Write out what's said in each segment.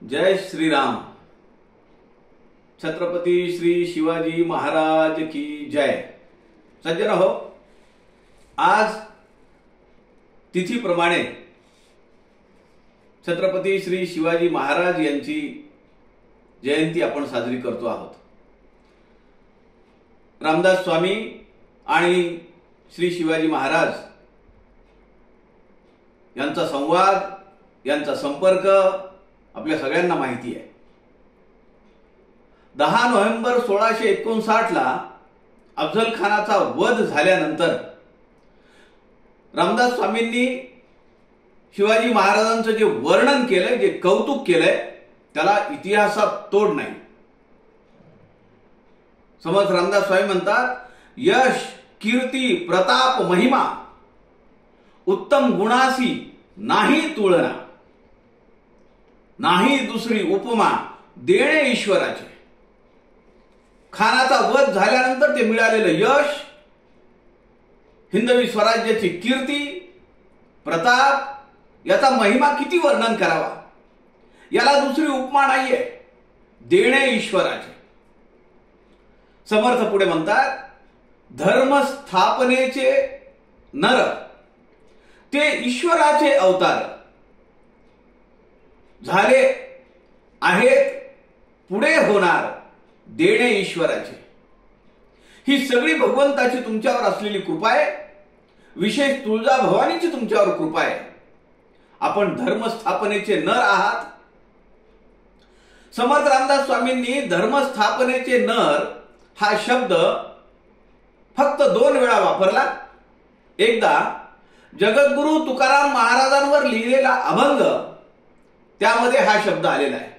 जय श्रीराम। छत्रपती श्री शिवाजी महाराज की जय। सज्जन हो, आज तिथीप्रमाणे छत्रपती श्री शिवाजी महाराज यांची जयंती आपण साजरी करतो आहोत। रामदास स्वामी आणि श्री शिवाजी महाराज यांचा संवाद, यांचा संपर्क आपल्या सगळ्यांना माहिती आहे। 10 नोव्हेंबर 1659 ला अफजल खानाचा वध झाल्यानंतर रामदास स्वामींनी शिवाजी महाराजांचं जे वर्णन केलंय, जे कौतुक केलंय, त्याला इतिहासात तोड नाही। समर्थ रामदास स्वामी म्हणतात, यश कीर्ती प्रताप महिमा उत्तम गुणासी नाही तुलना, नाही दुसरी उपमा देणे ईश्वराचे। खानाचा वध झाल्यानंतर ते मिळालेलं यश, हिंदवी स्वराज्याची कीर्ती प्रताप, याचा महिमा किती वर्णन करावा, याला दुसरी उपमा नाहीये, देणे ईश्वराचे। समर्थ पुढे म्हणतात, धर्म स्थापनेचे नर ते ईश्वराचे अवतार झाले आहेत, पुढे होणार देणे ईश्वराचे। ही सगळी भगवंताची तुमच्यावर असलेली कृपा आहे, विशेष तुळजा भवानीची तुमच्यावर कृपा आहे। आपण धर्मस्थापनेचे नर आहात। समर्थ रामदास स्वामींनी धर्मस्थापनेचे नर हा शब्द फक्त 2 वेळा वापरला। एकदा जगद्गुरु तुकाराम महाराजांवर लिहिलेला अभंग, त्यामध्ये हा शब्द आलेला आहे,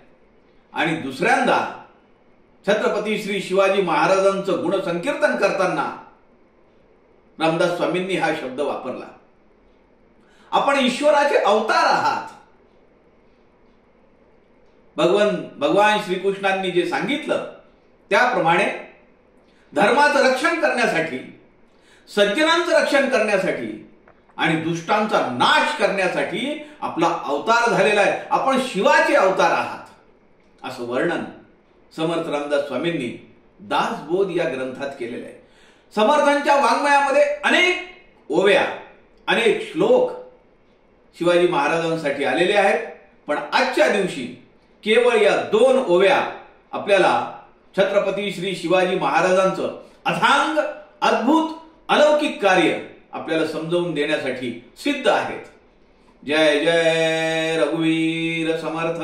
आणि दुसऱ्यांदा छत्रपती श्री शिवाजी महाराजांचं गुणसंकीर्तन करताना रामदास स्वामींनी हा शब्द वापरला। आपण ईश्वराचे अवतार आहात। भगवान श्रीकृष्णांनी जे सांगितलं त्याप्रमाणे धर्माचं रक्षण करण्यासाठी, सज्जनांचं रक्षण करण्यासाठी आणि दुष्टांचा नाश करण्यासाठी आपला अवतार झालेला आहे। आपण शिवाचे अवतार आहात, असं वर्णन समर्थ रामदास स्वामींनी दासबोध या ग्रंथात केलेलं आहे। समर्थांच्या वाङ्मयामध्ये अनेक ओव्या, अनेक श्लोक शिवाजी महाराजांसाठी आलेले आहेत, पण आजच्या दिवशी केवळ या 2 ओव्या आपल्याला छत्रपती श्री शिवाजी महाराजांचं अथांग, अद्भुत, अलौकिक कार्य आपल्याला समजावून देण्यासाठी सिद्ध आहेत। जय जय रघुवीर समर्थ।